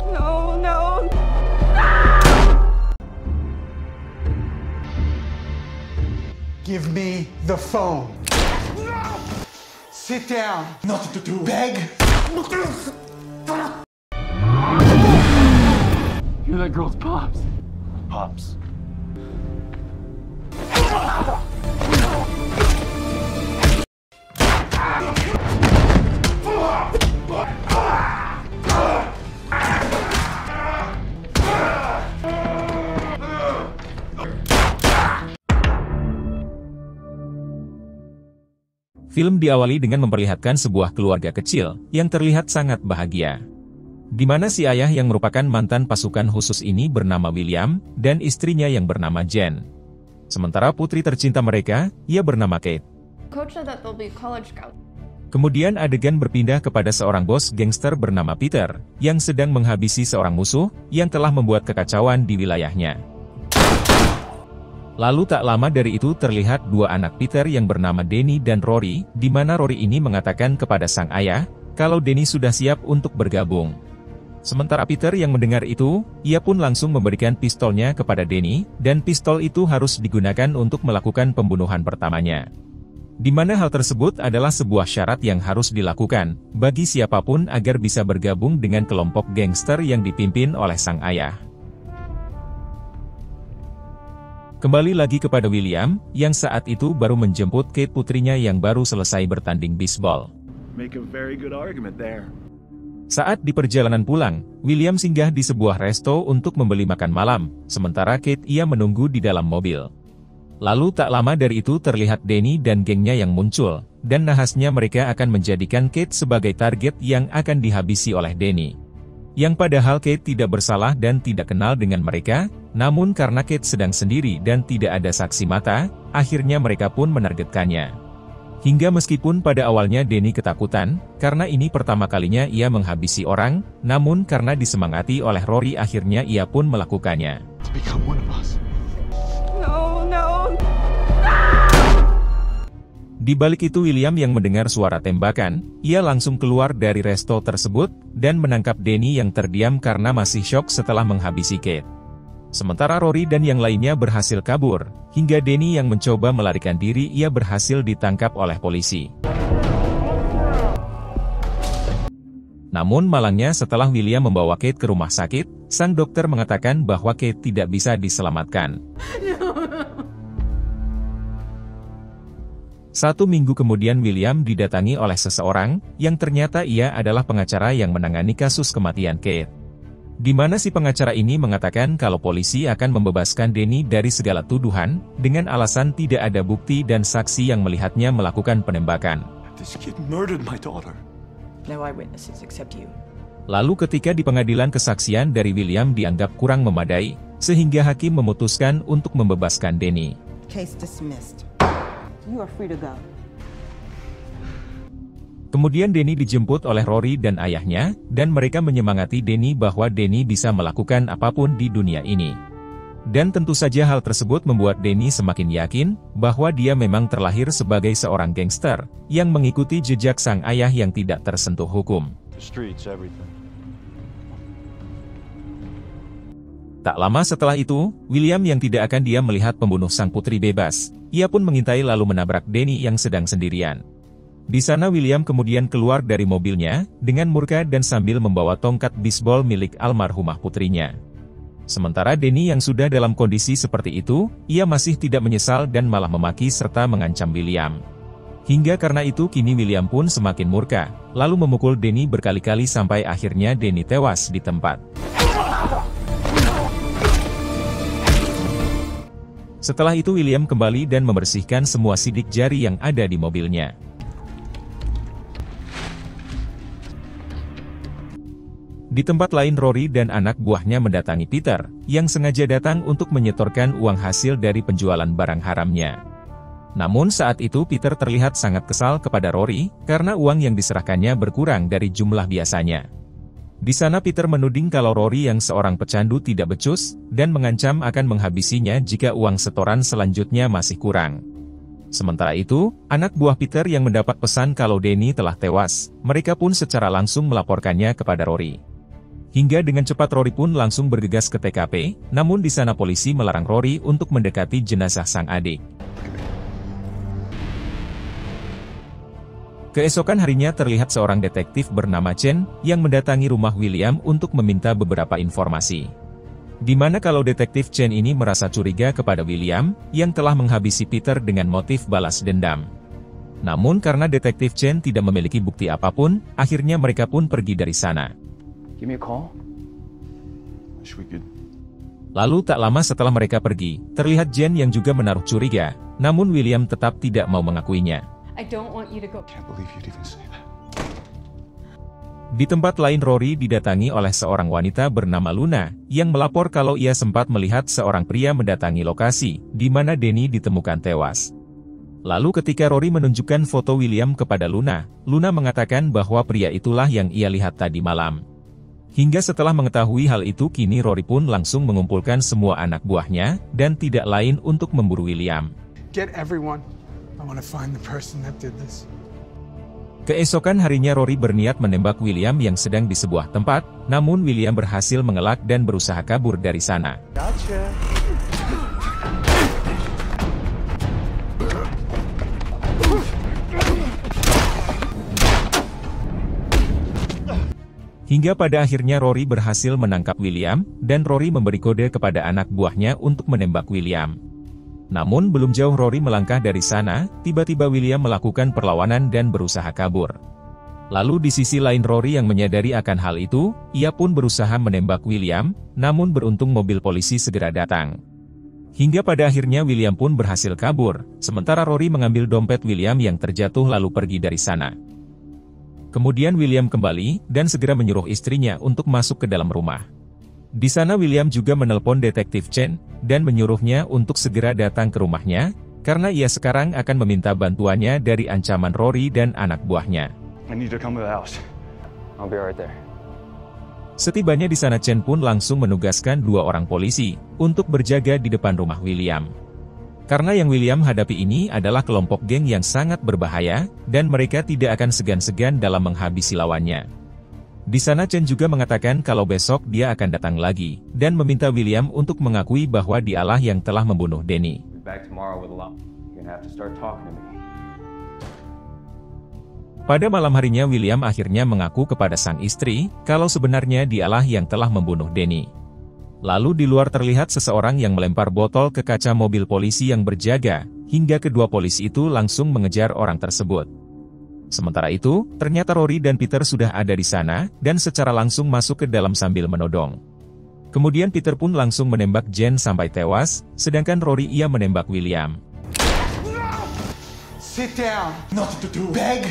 No, no. Give me the phone. Sit down. Nothing to do. Beg. You're that girl's pops. Pops. Film diawali dengan memperlihatkan sebuah keluarga kecil yang terlihat sangat bahagia. Di mana si ayah yang merupakan mantan pasukan khusus ini bernama William, dan istrinya yang bernama Jen. Sementara putri tercinta mereka, ia bernama Kate. Coach said that they'll be college scouts. Kemudian adegan berpindah kepada seorang bos gangster bernama Peter, yang sedang menghabisi seorang musuh, yang telah membuat kekacauan di wilayahnya. Lalu tak lama dari itu terlihat dua anak Peter yang bernama Danny dan Rory, di mana Rory ini mengatakan kepada sang ayah, kalau Danny sudah siap untuk bergabung. Sementara Peter yang mendengar itu, ia pun langsung memberikan pistolnya kepada Danny, dan pistol itu harus digunakan untuk melakukan pembunuhan pertamanya. Di mana hal tersebut adalah sebuah syarat yang harus dilakukan, bagi siapapun agar bisa bergabung dengan kelompok gangster yang dipimpin oleh sang ayah. Kembali lagi kepada William, yang saat itu baru menjemput Kate putrinya yang baru selesai bertanding bisbol. Make a very good argument there. Saat di perjalanan pulang, William singgah di sebuah resto untuk membeli makan malam, sementara Kate ia menunggu di dalam mobil. Lalu tak lama dari itu terlihat Danny dan gengnya yang muncul, dan nahasnya mereka akan menjadikan Kate sebagai target yang akan dihabisi oleh Danny. Yang padahal Kate tidak bersalah dan tidak kenal dengan mereka, namun karena Kate sedang sendiri dan tidak ada saksi mata, akhirnya mereka pun menargetkannya. Hingga meskipun pada awalnya Danny ketakutan, karena ini pertama kalinya ia menghabisi orang, namun karena disemangati oleh Rory akhirnya ia pun melakukannya. No, no. Di balik itu William yang mendengar suara tembakan, ia langsung keluar dari resto tersebut, dan menangkap Danny yang terdiam karena masih syok setelah menghabisi Kate. Sementara Rory dan yang lainnya berhasil kabur, hingga Danny yang mencoba melarikan diri ia berhasil ditangkap oleh polisi. Namun malangnya setelah William membawa Kate ke rumah sakit, sang dokter mengatakan bahwa Kate tidak bisa diselamatkan. 1 minggu kemudian William didatangi oleh seseorang, yang ternyata ia adalah pengacara yang menangani kasus kematian Kate. Di mana si pengacara ini mengatakan kalau polisi akan membebaskan Danny dari segala tuduhan, dengan alasan tidak ada bukti dan saksi yang melihatnya melakukan penembakan. This kid murdered my daughter. No eyewitnesses except you. Lalu ketika di pengadilan kesaksian dari William dianggap kurang memadai, sehingga hakim memutuskan untuk membebaskan Danny. Case dismissed. You are free to go. Kemudian Danny dijemput oleh Rory dan ayahnya, dan mereka menyemangati Danny bahwa Danny bisa melakukan apapun di dunia ini. Dan tentu saja hal tersebut membuat Danny semakin yakin, bahwa dia memang terlahir sebagai seorang gangster, yang mengikuti jejak sang ayah yang tidak tersentuh hukum. The streets, everything. Tak lama setelah itu, William yang tidak akan diam melihat pembunuh sang putri bebas, ia pun mengintai lalu menabrak Danny yang sedang sendirian. Di sana William kemudian keluar dari mobilnya, dengan murka dan sambil membawa tongkat bisbol milik almarhumah putrinya. Sementara Danny yang sudah dalam kondisi seperti itu, ia masih tidak menyesal dan malah memaki serta mengancam William. Hingga karena itu kini William pun semakin murka, lalu memukul Danny berkali-kali sampai akhirnya Danny tewas di tempat. Setelah itu William kembali dan membersihkan semua sidik jari yang ada di mobilnya. Di tempat lain Rory dan anak buahnya mendatangi Peter, yang sengaja datang untuk menyetorkan uang hasil dari penjualan barang haramnya. Namun saat itu Peter terlihat sangat kesal kepada Rory, karena uang yang diserahkannya berkurang dari jumlah biasanya. Di sana Peter menuding kalau Rory yang seorang pecandu tidak becus, dan mengancam akan menghabisinya jika uang setoran selanjutnya masih kurang. Sementara itu, anak buah Peter yang mendapat pesan kalau Danny telah tewas, mereka pun secara langsung melaporkannya kepada Rory. Hingga dengan cepat Rory pun langsung bergegas ke TKP, namun di sana polisi melarang Rory untuk mendekati jenazah sang adik. Keesokan harinya terlihat seorang detektif bernama Chen yang mendatangi rumah William untuk meminta beberapa informasi. Di mana kalau detektif Chen ini merasa curiga kepada William, yang telah menghabisi Peter dengan motif balas dendam. Namun karena detektif Chen tidak memiliki bukti apapun, akhirnya mereka pun pergi dari sana. Give me a call. Wish we could. Lalu tak lama setelah mereka pergi, terlihat Jen yang juga menaruh curiga, namun William tetap tidak mau mengakuinya. I don't want you to go. Can't believe you'd even say that. Di tempat lain Rory didatangi oleh seorang wanita bernama Luna, yang melapor kalau ia sempat melihat seorang pria mendatangi lokasi, di mana Danny ditemukan tewas. Lalu ketika Rory menunjukkan foto William kepada Luna, Luna mengatakan bahwa pria itulah yang ia lihat tadi malam. Hingga setelah mengetahui hal itu kini Rory pun langsung mengumpulkan semua anak buahnya, dan tidak lain untuk memburu William. Get everyone. I want to find the person that did this. Keesokan harinya Rory berniat menembak William yang sedang di sebuah tempat, namun William berhasil mengelak dan berusaha kabur dari sana. Gotcha. Hingga pada akhirnya Rory berhasil menangkap William, dan Rory memberi kode kepada anak buahnya untuk menembak William. Namun belum jauh Rory melangkah dari sana, tiba-tiba William melakukan perlawanan dan berusaha kabur. Lalu di sisi lain Rory yang menyadari akan hal itu, ia pun berusaha menembak William, namun beruntung mobil polisi segera datang. Hingga pada akhirnya William pun berhasil kabur, sementara Rory mengambil dompet William yang terjatuh lalu pergi dari sana. Kemudian William kembali, dan segera menyuruh istrinya untuk masuk ke dalam rumah. Di sana William juga menelpon detektif Chen, dan menyuruhnya untuk segera datang ke rumahnya, karena ia sekarang akan meminta bantuannya dari ancaman Rory dan anak buahnya. I need to come to the house. I'll be right there. Setibanya di sana Chen pun langsung menugaskan 2 orang polisi, untuk berjaga di depan rumah William. Karena yang William hadapi ini adalah kelompok geng yang sangat berbahaya, dan mereka tidak akan segan-segan dalam menghabisi lawannya. Di sana Chen juga mengatakan kalau besok dia akan datang lagi, dan meminta William untuk mengakui bahwa dialah yang telah membunuh Danny. Pada malam harinya William akhirnya mengaku kepada sang istri, kalau sebenarnya dialah yang telah membunuh Danny. Lalu di luar terlihat seseorang yang melempar botol ke kaca mobil polisi yang berjaga, hingga kedua polisi itu langsung mengejar orang tersebut. Sementara itu, ternyata Rory dan Peter sudah ada di sana, dan secara langsung masuk ke dalam sambil menodong. Kemudian Peter pun langsung menembak Jen sampai tewas, sedangkan Rory ia menembak William. Sit down. Nothing to do. Beg.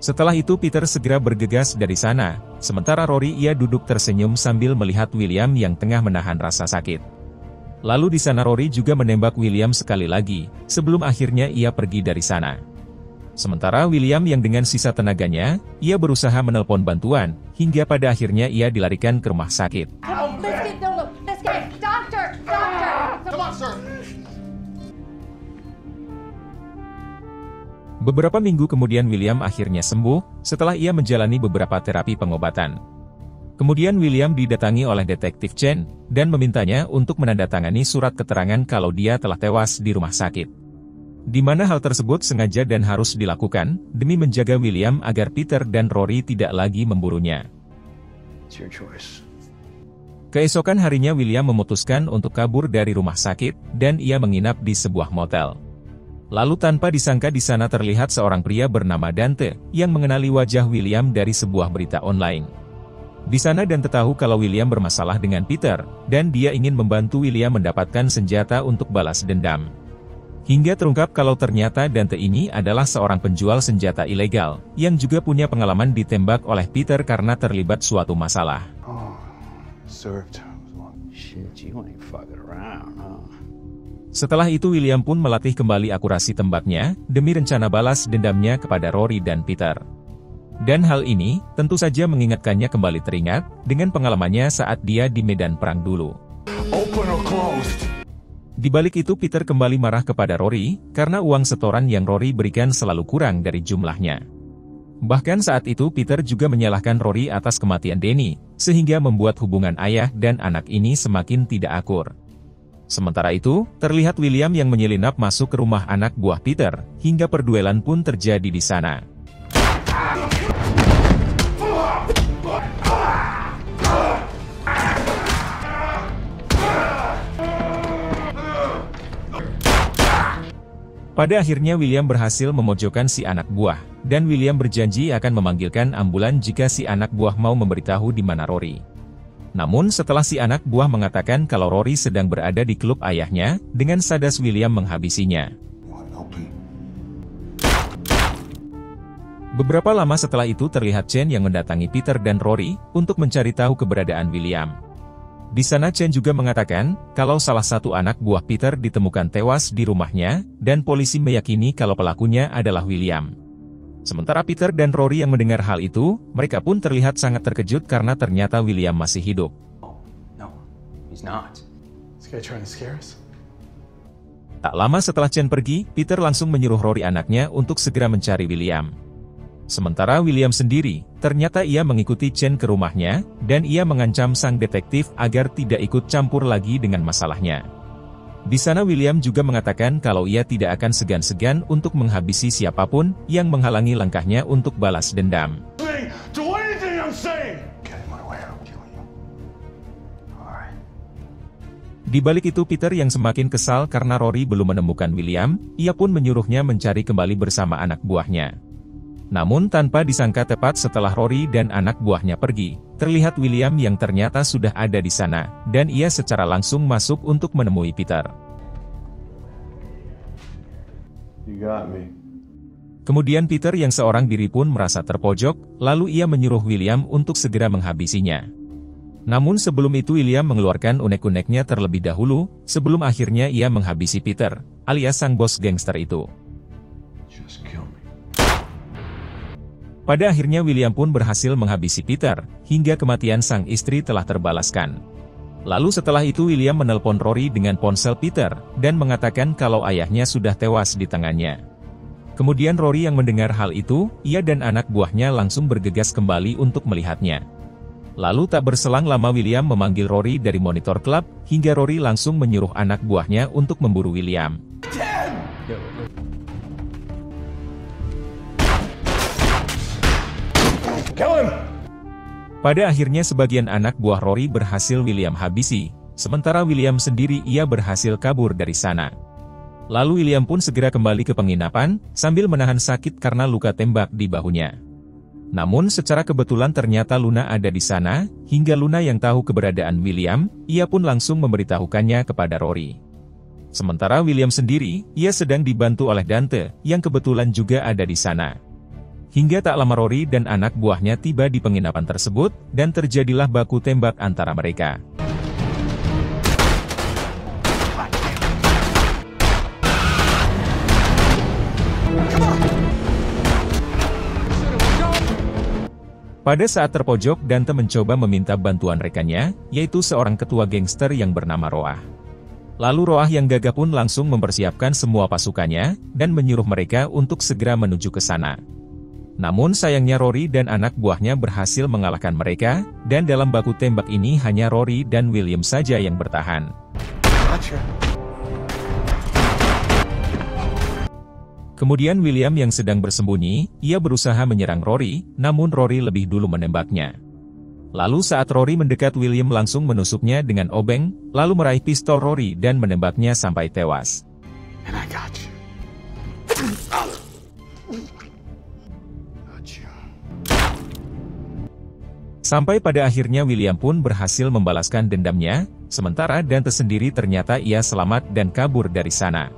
Setelah itu Peter segera bergegas dari sana, sementara Rory ia duduk tersenyum sambil melihat William yang tengah menahan rasa sakit. Lalu di sana Rory juga menembak William sekali lagi, sebelum akhirnya ia pergi dari sana. Sementara William yang dengan sisa tenaganya, ia berusaha menelpon bantuan, hingga pada akhirnya ia dilarikan ke rumah sakit. Let's get doctor. Come on, sir. Beberapa minggu kemudian William akhirnya sembuh, setelah ia menjalani beberapa terapi pengobatan. Kemudian William didatangi oleh detektif Chen, dan memintanya untuk menandatangani surat keterangan kalau dia telah tewas di rumah sakit. Di mana hal tersebut sengaja dan harus dilakukan, demi menjaga William agar Peter dan Rory tidak lagi memburunya. It's your choice. Keesokan harinya William memutuskan untuk kabur dari rumah sakit, dan ia menginap di sebuah motel. Lalu tanpa disangka di sana terlihat seorang pria bernama Dante, yang mengenali wajah William dari sebuah berita online. Di sana Dante tahu kalau William bermasalah dengan Peter, dan dia ingin membantu William mendapatkan senjata untuk balas dendam. Hingga terungkap kalau ternyata Dante ini adalah seorang penjual senjata ilegal, yang juga punya pengalaman ditembak oleh Peter karena terlibat suatu masalah. Oh, served. Shit, you ain't fucking around, huh? Setelah itu William pun melatih kembali akurasi tembaknya, demi rencana balas dendamnya kepada Rory dan Peter. Dan hal ini, tentu saja mengingatkannya kembali teringat, dengan pengalamannya saat dia di medan perang dulu. Open or closed? Di balik itu Peter kembali marah kepada Rory, karena uang setoran yang Rory berikan selalu kurang dari jumlahnya. Bahkan saat itu Peter juga menyalahkan Rory atas kematian Danny, sehingga membuat hubungan ayah dan anak ini semakin tidak akur. Sementara itu, terlihat William yang menyelinap masuk ke rumah anak buah Peter, hingga perduelan pun terjadi di sana. Pada akhirnya William berhasil memojokkan si anak buah, dan William berjanji akan memanggilkan ambulan jika si anak buah mau memberitahu di mana Rory. Namun setelah si anak buah mengatakan kalau Rory sedang berada di klub ayahnya, dengan sadas William menghabisinya. Beberapa lama setelah itu terlihat Chen yang mendatangi Peter dan Rory, untuk mencari tahu keberadaan William. Di sana Chen juga mengatakan, kalau salah satu anak buah Peter ditemukan tewas di rumahnya, dan polisi meyakini kalau pelakunya adalah William. Sementara Peter dan Rory yang mendengar hal itu, mereka pun terlihat sangat terkejut karena ternyata William masih hidup. No, he's not. This guy trying to scare us? Tak lama setelah Chen pergi, Peter langsung menyuruh Rory anaknya untuk segera mencari William. Sementara William sendiri, ternyata ia mengikuti Chen ke rumahnya, dan ia mengancam sang detektif agar tidak ikut campur lagi dengan masalahnya. Di sana William juga mengatakan kalau ia tidak akan segan-segan untuk menghabisi siapapun yang menghalangi langkahnya untuk balas dendam. Di balik itu Peter yang semakin kesal karena Rory belum menemukan William, ia pun menyuruhnya mencari kembali bersama anak buahnya. Namun tanpa disangka tepat setelah Rory dan anak buahnya pergi, terlihat William yang ternyata sudah ada di sana, dan ia secara langsung masuk untuk menemui Peter. You got me. Kemudian Peter yang seorang diri pun merasa terpojok, lalu ia menyuruh William untuk segera menghabisinya. Namun sebelum itu William mengeluarkan unek-uneknya terlebih dahulu, sebelum akhirnya ia menghabisi Peter, alias sang bos gangster itu. Just kill me. Pada akhirnya William pun berhasil menghabisi Peter, hingga kematian sang istri telah terbalaskan. Lalu setelah itu William menelpon Rory dengan ponsel Peter, dan mengatakan kalau ayahnya sudah tewas di tangannya. Kemudian Rory yang mendengar hal itu, ia dan anak buahnya langsung bergegas kembali untuk melihatnya. Lalu tak berselang lama William memanggil Rory dari monitor klub, hingga Rory langsung menyuruh anak buahnya untuk memburu William. Pada akhirnya sebagian anak buah Rory berhasil William habisi, sementara William sendiri ia berhasil kabur dari sana. Lalu William pun segera kembali ke penginapan, sambil menahan sakit karena luka tembak di bahunya. Namun secara kebetulan ternyata Luna ada di sana, hingga Luna yang tahu keberadaan William, ia pun langsung memberitahukannya kepada Rory. Sementara William sendiri, ia sedang dibantu oleh Dante, yang kebetulan juga ada di sana. Hingga tak lama Rory dan anak buahnya tiba di penginapan tersebut, dan terjadilah baku tembak antara mereka. Pada saat terpojok, Dante mencoba meminta bantuan rekannya, yaitu seorang ketua gangster yang bernama Roah. Lalu Roah yang gagah pun langsung mempersiapkan semua pasukannya, dan menyuruh mereka untuk segera menuju ke sana. Namun sayangnya Rory dan anak buahnya berhasil mengalahkan mereka, dan dalam baku tembak ini hanya Rory dan William saja yang bertahan. Kemudian William yang sedang bersembunyi, ia berusaha menyerang Rory, namun Rory lebih dulu menembaknya. Lalu saat Rory mendekat William langsung menusuknya dengan obeng, lalu meraih pistol Rory dan menembaknya sampai tewas. And I got you. Sampai pada akhirnya William pun berhasil membalaskan dendamnya, sementara Dante sendiri ternyata ia selamat dan kabur dari sana.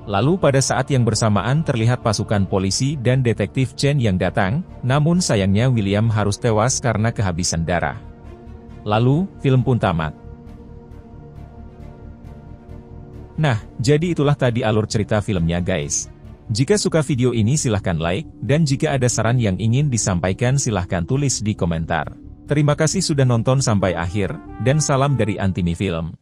Lalu pada saat yang bersamaan terlihat pasukan polisi dan detektif Chen yang datang, namun sayangnya William harus tewas karena kehabisan darah. Lalu, film pun tamat. Nah, jadi itulah tadi alur cerita filmnya guys. Jika suka video ini silahkan like, dan jika ada saran yang ingin disampaikan silahkan tulis di komentar. Terima kasih sudah nonton sampai akhir, dan salam dari Antimi Film.